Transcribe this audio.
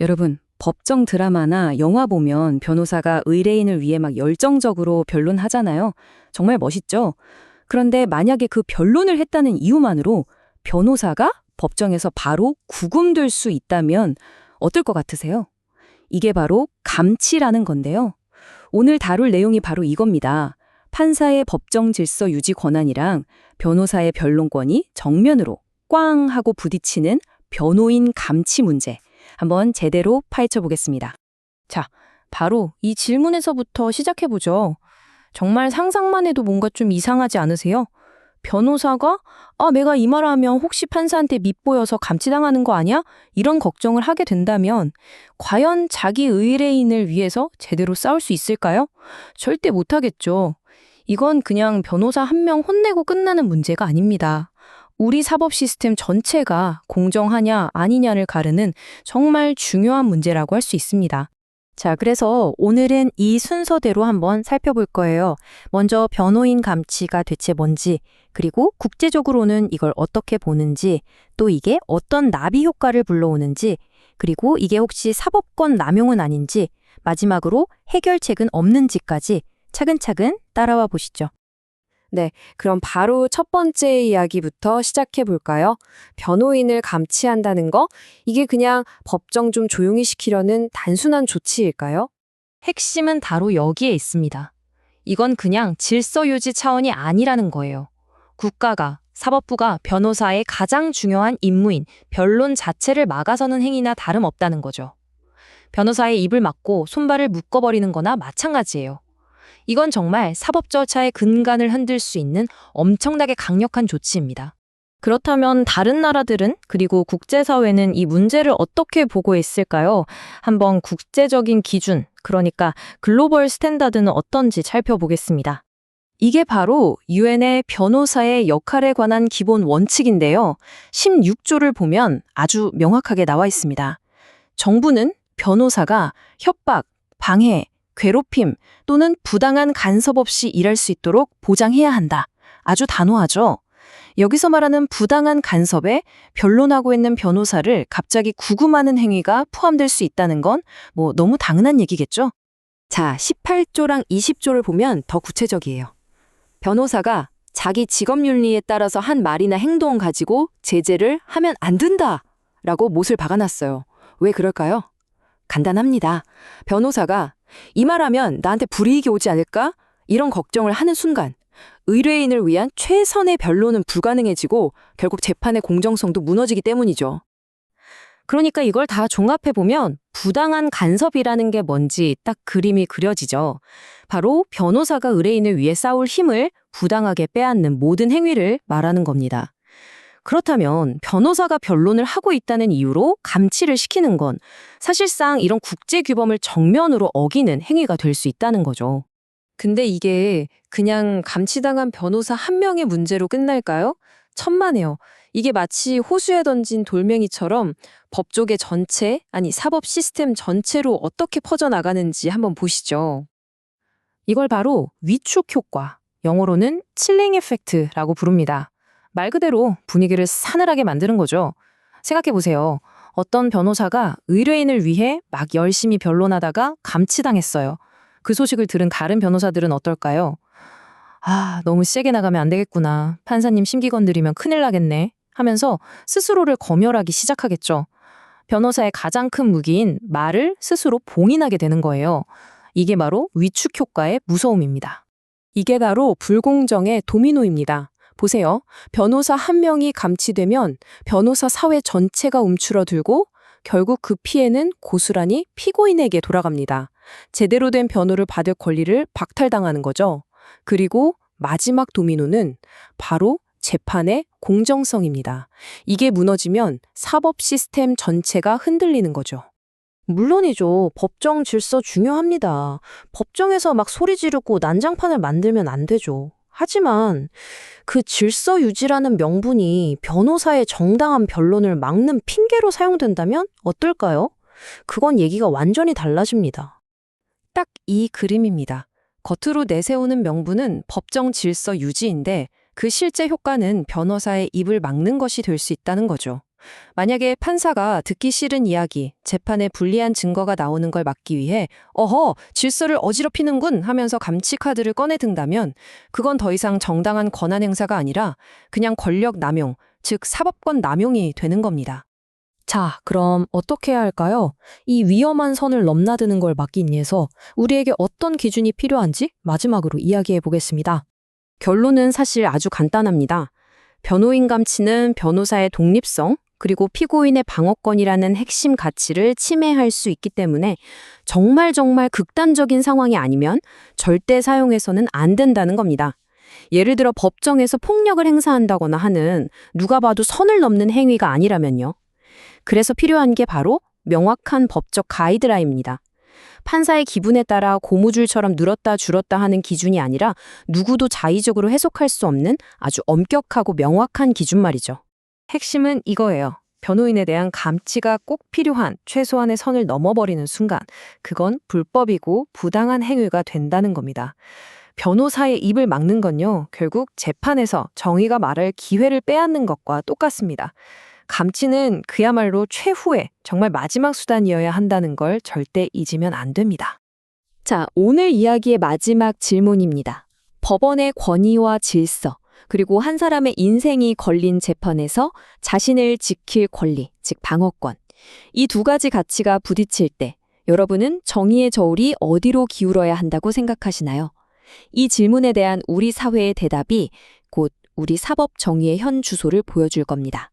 여러분, 법정 드라마나 영화 보면 변호사가 의뢰인을 위해 막 열정적으로 변론하잖아요. 정말 멋있죠? 그런데 만약에 그 변론을 했다는 이유만으로 변호사가 법정에서 바로 구금될 수 있다면 어떨 것 같으세요? 이게 바로 감치라는 건데요. 오늘 다룰 내용이 바로 이겁니다. 판사의 법정 질서 유지 권한이랑 변호사의 변론권이 정면으로 꽝 하고 부딪히는 변호인 감치 문제. 한번 제대로 파헤쳐 보겠습니다. 자, 바로 이 질문에서부터 시작해보죠. 정말 상상만 해도 뭔가 좀 이상하지 않으세요? 변호사가 내가 이 말하면 혹시 판사한테 밉보여서 감치당하는 거 아니야? 이런 걱정을 하게 된다면 과연 자기 의뢰인을 위해서 제대로 싸울 수 있을까요? 절대 못하겠죠. 이건 그냥 변호사 한 명 혼내고 끝나는 문제가 아닙니다. 우리 사법 시스템 전체가 공정하냐 아니냐를 가르는 정말 중요한 문제라고 할 수 있습니다. 자, 그래서 오늘은 이 순서대로 한번 살펴볼 거예요. 먼저 변호인 감치가 대체 뭔지, 그리고 국제적으로는 이걸 어떻게 보는지, 또 이게 어떤 나비 효과를 불러오는지, 그리고 이게 혹시 사법권 남용은 아닌지, 마지막으로 해결책은 없는지까지 차근차근 따라와 보시죠. 네, 그럼 바로 첫 번째 이야기부터 시작해 볼까요? 변호인을 감치한다는 거? 이게 그냥 법정 좀 조용히 시키려는 단순한 조치일까요? 핵심은 바로 여기에 있습니다. 이건 그냥 질서 유지 차원이 아니라는 거예요. 국가가, 사법부가 변호사의 가장 중요한 임무인 변론 자체를 막아서는 행위나 다름없다는 거죠. 변호사의 입을 막고 손발을 묶어버리는 거나 마찬가지예요. 이건 정말 사법 절차의 근간을 흔들 수 있는 엄청나게 강력한 조치입니다. 그렇다면 다른 나라들은, 그리고 국제사회는 이 문제를 어떻게 보고 있을까요? 한번 국제적인 기준, 그러니까 글로벌 스탠다드는 어떤지 살펴보겠습니다. 이게 바로 유엔의 변호사의 역할에 관한 기본 원칙인데요. 16조를 보면 아주 명확하게 나와 있습니다. 정부는 변호사가 협박, 방해, 괴롭힘 또는 부당한 간섭 없이 일할 수 있도록 보장해야 한다. 아주 단호하죠. 여기서 말하는 부당한 간섭에 변론하고 있는 변호사를 갑자기 구금하는 행위가 포함될 수 있다는 건 너무 당연한 얘기겠죠? 자, 18조랑 20조를 보면 더 구체적이에요. 변호사가 자기 직업윤리에 따라서 한 말이나 행동 가지고 제재를 하면 안 된다! 라고 못을 박아놨어요. 왜 그럴까요? 간단합니다. 변호사가 이 말하면 나한테 불이익이 오지 않을까? 이런 걱정을 하는 순간 의뢰인을 위한 최선의 변론은 불가능해지고 결국 재판의 공정성도 무너지기 때문이죠. 그러니까 이걸 다 종합해보면 부당한 간섭이라는 게 뭔지 딱 그림이 그려지죠. 바로 변호사가 의뢰인을 위해 싸울 힘을 부당하게 빼앗는 모든 행위를 말하는 겁니다. 그렇다면 변호사가 변론을 하고 있다는 이유로 감치를 시키는 건 사실상 이런 국제규범을 정면으로 어기는 행위가 될 수 있다는 거죠. 근데 이게 그냥 감치당한 변호사 한 명의 문제로 끝날까요? 천만에요. 이게 마치 호수에 던진 돌멩이처럼 법조계 전체, 아니 사법 시스템 전체로 어떻게 퍼져나가는지 한번 보시죠. 이걸 바로 위축 효과, 영어로는 칠링 에펙트라고 부릅니다. 말 그대로 분위기를 싸늘하게 만드는 거죠. 생각해보세요. 어떤 변호사가 의뢰인을 위해 막 열심히 변론하다가 감치당했어요. 그 소식을 들은 다른 변호사들은 어떨까요? 너무 세게 나가면 안 되겠구나. 판사님 심기 건드리면 큰일 나겠네. 하면서 스스로를 검열하기 시작하겠죠. 변호사의 가장 큰 무기인 말을 스스로 봉인하게 되는 거예요. 이게 바로 위축 효과의 무서움입니다. 이게 바로 불공정의 도미노입니다. 보세요. 변호사 한 명이 감치되면 변호사 사회 전체가 움츠러들고 결국 그 피해는 고스란히 피고인에게 돌아갑니다. 제대로 된 변호를 받을 권리를 박탈당하는 거죠. 그리고 마지막 도미노는 바로 재판의 공정성입니다. 이게 무너지면 사법 시스템 전체가 흔들리는 거죠. 물론이죠. 법정 질서 중요합니다. 법정에서 막 소리 지르고 난장판을 만들면 안 되죠. 하지만 그 질서 유지라는 명분이 변호사의 정당한 변론을 막는 핑계로 사용된다면 어떨까요? 그건 얘기가 완전히 달라집니다. 딱 이 그림입니다. 겉으로 내세우는 명분은 법정 질서 유지인데 그 실제 효과는 변호사의 입을 막는 것이 될 수 있다는 거죠. 만약에 판사가 듣기 싫은 이야기, 재판에 불리한 증거가 나오는 걸 막기 위해 어허, 질서를 어지럽히는군 하면서 감치 카드를 꺼내든다면 그건 더 이상 정당한 권한 행사가 아니라 그냥 권력 남용, 즉 사법권 남용이 되는 겁니다. 자, 그럼 어떻게 해야 할까요? 이 위험한 선을 넘나드는 걸 막기 위해서 우리에게 어떤 기준이 필요한지 마지막으로 이야기해 보겠습니다. 결론은 사실 아주 간단합니다. 변호인 감치는 변호사의 독립성, 그리고 피고인의 방어권이라는 핵심 가치를 침해할 수 있기 때문에 정말 극단적인 상황이 아니면 절대 사용해서는 안 된다는 겁니다. 예를 들어 법정에서 폭력을 행사한다거나 하는 누가 봐도 선을 넘는 행위가 아니라면요. 그래서 필요한 게 바로 명확한 법적 가이드라인입니다. 판사의 기분에 따라 고무줄처럼 늘었다 줄었다 하는 기준이 아니라 누구도 자의적으로 해석할 수 없는 아주 엄격하고 명확한 기준 말이죠. 핵심은 이거예요. 변호인에 대한 감치가 꼭 필요한 최소한의 선을 넘어버리는 순간, 그건 불법이고 부당한 행위가 된다는 겁니다. 변호사의 입을 막는 건요, 결국 재판에서 정의가 말할 기회를 빼앗는 것과 똑같습니다. 감치는 그야말로 최후의, 정말 마지막 수단이어야 한다는 걸 절대 잊으면 안 됩니다. 자, 오늘 이야기의 마지막 질문입니다. 법원의 권위와 질서, 그리고 한 사람의 인생이 걸린 재판에서 자신을 지킬 권리, 즉 방어권. 이 두 가지 가치가 부딪힐 때 여러분은 정의의 저울이 어디로 기울어야 한다고 생각하시나요? 이 질문에 대한 우리 사회의 대답이 곧 우리 사법 정의의 현 주소를 보여줄 겁니다.